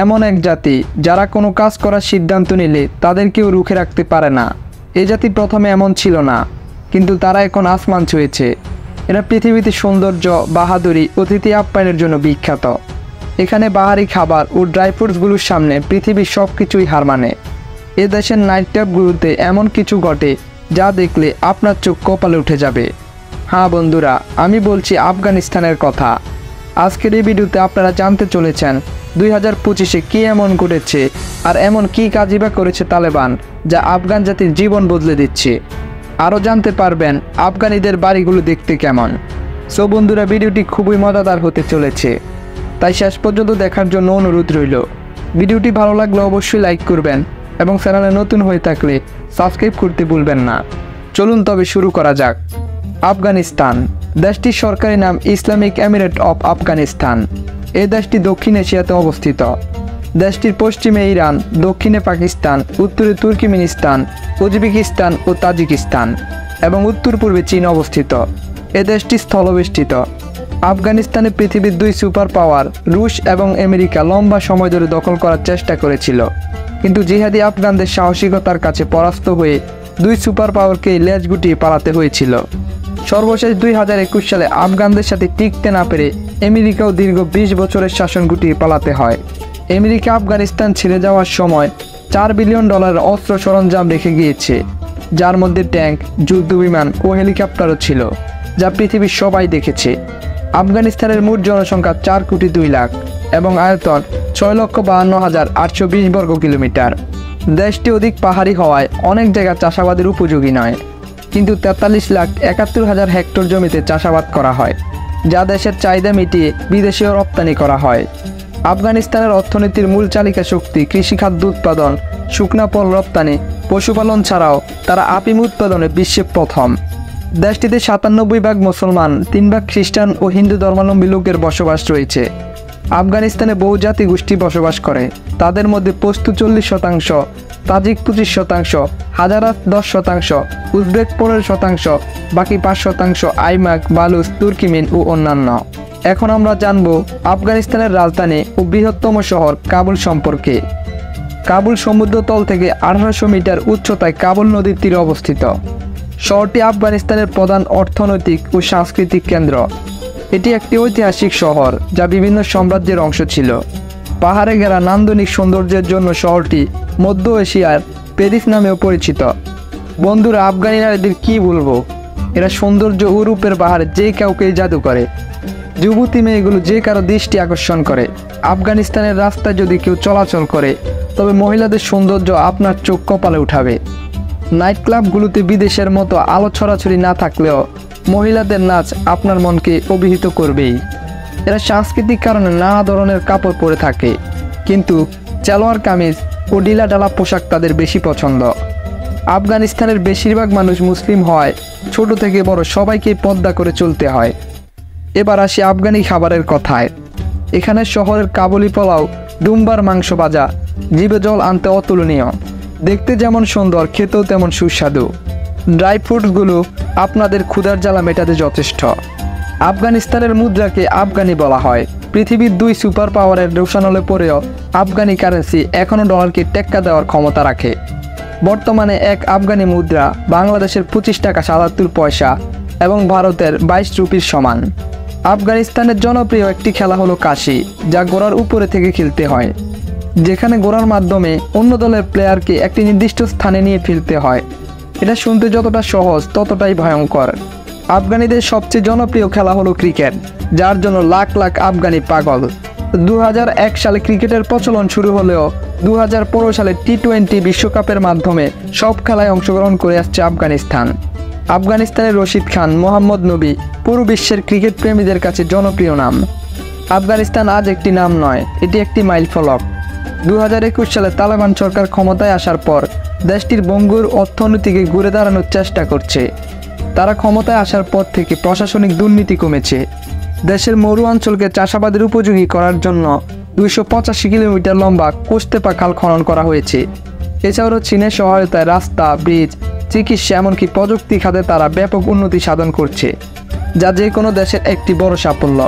এমন এক জাতি যারা কোনো কাজ করার সিদ্ধান্ত নিলে তাদেরকেও রুখে রাখতে পারে না। এ জাতি প্রথমে এমন ছিল না, কিন্তু তারা এখন আসমান ছুঁয়েছে। এরা পৃথিবীতে সৌন্দর্য, বাহাদুরি, অতিথি আপ্যায়নের জন্য বিখ্যাত। এখানে বাহারি খাবার ও ড্রাই ফ্রুটসগুলোর সামনে পৃথিবীর সব কিছুই হার মানে। এ দেশের নাইট ক্লাবগুলোতে এমন কিছু ঘটে যা দেখলে আপনার চোখ কপালে উঠে যাবে। হ্যাঁ বন্ধুরা, আমি বলছি আফগানিস্তানের কথা। আজকের এই ভিডিওতে আপনারা জানতে চলেছেন 2025-এ কী এমন ঘটেছে আর এমন কী কাজই বা করেছে তালেবান যা আফগান জাতির জীবন বদলে দিচ্ছে। আরও জানতে পারবেন আফগানিদের বাড়িগুলো দেখতে কেমন। সো বন্ধুরা, ভিডিওটি খুবই মজাদার হতে চলেছে, তাই শেষ পর্যন্ত দেখার জন্য অনুরোধ রইল। ভিডিওটি ভালো লাগলে অবশ্যই লাইক করবেন এবং চ্যানেলে নতুন হয়ে থাকলে সাবস্ক্রাইব করতে ভুলবেন না। চলুন তবে শুরু করা যাক। আফগানিস্তান দেশটির সরকারি নাম ইসলামিক এমিরেট অফ আফগানিস্তান। এই দেশটি দক্ষিণ এশিয়াতে অবস্থিত। দেশটির পশ্চিমে ইরান, দক্ষিণে পাকিস্তান, উত্তরে তুর্কমেনিস্তান, উজবেকিস্তান ও তাজিকিস্তান এবং উত্তর পূর্বে চীন অবস্থিত। এ দেশটি স্থলবেষ্টিত। আফগানিস্তানে পৃথিবীর দুই সুপার পাওয়ার রুশ এবং আমেরিকা লম্বা সময় ধরে দখল করার চেষ্টা করেছিল, কিন্তু জিহাদি আফগানদের সাহসিকতার কাছে পরাস্ত হয়ে দুই সুপার পাওয়ারকে লেজ গুটিয়ে পালাতে হয়েছিল। সর্বশেষ 2021 সালে আফগানদের সাথে টিকতে না পেরে আমেরিকাও দীর্ঘ 20 বছরের শাসন গুটিয়ে পালাতে হয়। আমেরিকা আফগানিস্তান ছেড়ে যাওয়ার সময় $4 বিলিয়ন অস্ত্র সরঞ্জাম রেখে গিয়েছে, যার মধ্যে ট্যাঙ্ক, যুদ্ধবিমান ও হেলিকপ্টারও ছিল, যা পৃথিবীর সবাই দেখেছে। আফগানিস্তানের মোট জনসংখ্যা 4,02,00,000 এবং আয়তন 6,52,820 বর্গ কিলোমিটার। দেশটি অধিক পাহাড়ি হওয়ায় অনেক জায়গা চাষাবাদের উপযোগী নয়, কিন্তু 43,71,000 হেক্টর জমিতে চাষাবাদ করা হয়, যা দেশের চাহিদা মিটিয়ে বিদেশেও রপ্তানি করা হয়। আফগানিস্তানের অর্থনীতির মূল চালিকা শক্তি কৃষিখাদ্য উৎপাদন, শুকনা ফল রপ্তানি, পশুপালন ছাড়াও তারা আফিম উৎপাদনে বিশ্বে প্রথম। দেশটিতে 97% মুসলমান, 3% খ্রিস্টান ও হিন্দু ধর্মাবলম্বী লোকের বসবাস রয়েছে। আফগানিস্তানে বহু জাতি গোষ্ঠী বসবাস করে, তাদের মধ্যে পশতু 40%, তাজিক 25%, হাজারাত 10%, উজবেক 15%, বাকি 5% আইমাক, বালুচ, তুর্কিমেন ও অন্যান্য। এখন আমরা জানব আফগানিস্তানের রাজধানী ও বৃহত্তম শহর কাবুল সম্পর্কে। কাবুল সমুদ্রতল থেকে 1800 মিটার উচ্চতায় কাবুল নদীর তীরে অবস্থিত। শহরটি আফগানিস্তানের প্রধান অর্থনৈতিক ও সাংস্কৃতিক কেন্দ্র। এটি একটি ঐতিহাসিক শহর যা বিভিন্ন সাম্রাজ্যের অংশ ছিল। পাহাড়ে ঘেরা নান্দনিক সৌন্দর্যের জন্য শহরটি মধ্য এশিয়ার প্যারিস নামেও পরিচিত। বন্ধুরা, আফগানিরা এদের কী বলবো, এরা সৌন্দর্য ও রূপের বাহারে যে কাউকেই জাদু করে। যুবতী মেয়েগুলো যে কারো দৃষ্টি আকর্ষণ করে। আফগানিস্তানের রাস্তায় যদি কেউ চলাচল করে, তবে মহিলাদের সৌন্দর্য আপনার চোখ কপালে উঠাবে। নাইট ক্লাবগুলোতে বিদেশের মতো আলো ছড়াছড়ি না থাকলেও মহিলাদের নাচ আপনার মনকে অভিহিত করবেই। এরা সাংস্কৃতিক কারণে নানা ধরনের কাপড় পরে থাকে, কিন্তু সালোয়ার কামিজ ও ঢিলাঢালা পোশাক তাদের বেশি পছন্দ। আফগানিস্তানের বেশিরভাগ মানুষ মুসলিম হয়, ছোট থেকে বড় সবাইকে পর্দা করে চলতে হয়। এবার আসি আফগানি খাবারের কথায়। এখানে শহরের কাবুলি পোলাও, ডুম্বার মাংস ভাজা জিভে জল আনতে অতুলনীয়। দেখতে যেমন সুন্দর, খেতেও তেমন সুস্বাদু। ড্রাই ফ্রুটসগুলো আপনাদের ক্ষুধার জ্বালা মেটাতে যথেষ্ট। আফগানিস্তানের মুদ্রাকে আফগানি বলা হয়। পৃথিবীর দুই সুপার পাওয়ারের রোশানলে পরেও আফগানি কারেন্সি এখনও ডলারকে টেক্কা দেওয়ার ক্ষমতা রাখে। বর্তমানে এক আফগানি মুদ্রা বাংলাদেশের 25 টাকা 77 পয়সা এবং ভারতের 22 রুপির সমান। আফগানিস্তানের জনপ্রিয় একটি খেলা হলো কাশি, যা ঘোড়ার উপরে থেকে খেলতে হয়, যেখানে ঘোড়ার মাধ্যমে অন্য দলের প্লেয়ারকে একটি নির্দিষ্ট স্থানে নিয়ে ফেলতে হয়। এটা শুনতে যতটা সহজ ততটাই ভয়ঙ্কর। আফগানিদের সবচেয়ে জনপ্রিয় খেলা হলো ক্রিকেট, যার জন্য লাখ লাখ আফগানি পাগল। 2001 সালে ক্রিকেটের প্রচলন শুরু হলেও 2015 সালে টি-20 বিশ্বকাপের মাধ্যমে সব খেলায় অংশগ্রহণ করে আসছে আফগানিস্তান। আফগানিস্তানের রশিদ খান, মোহাম্মদ নবী পুরো বিশ্বের ক্রিকেট প্রেমীদের কাছে জনপ্রিয় নাম। আফগানিস্তান আজ একটি নাম নয়, এটি একটি মাইলফলক। 2021 সালে তালেবান সরকার ক্ষমতায় আসার পর দেশটির ভঙ্গুর অর্থনীতিকে ঘুরে দাঁড়ানোর চেষ্টা করছে। তারা ক্ষমতায় আসার পর থেকে প্রশাসনিক দুর্নীতি কমেছে। দেশের মরু অঞ্চলকে চাষাবাদের উপযোগী করার জন্য 285 কিলোমিটার লম্বা কোস্তেপা খাল খনন করা হয়েছে। এছাড়াও চীনের সহায়তায় রাস্তা, ব্রিজ, চিকিৎসা এমনকি প্রযুক্তি খাতে তারা ব্যাপক উন্নতি সাধন করছে, যা যে কোনো দেশের একটি বড় সাফল্য।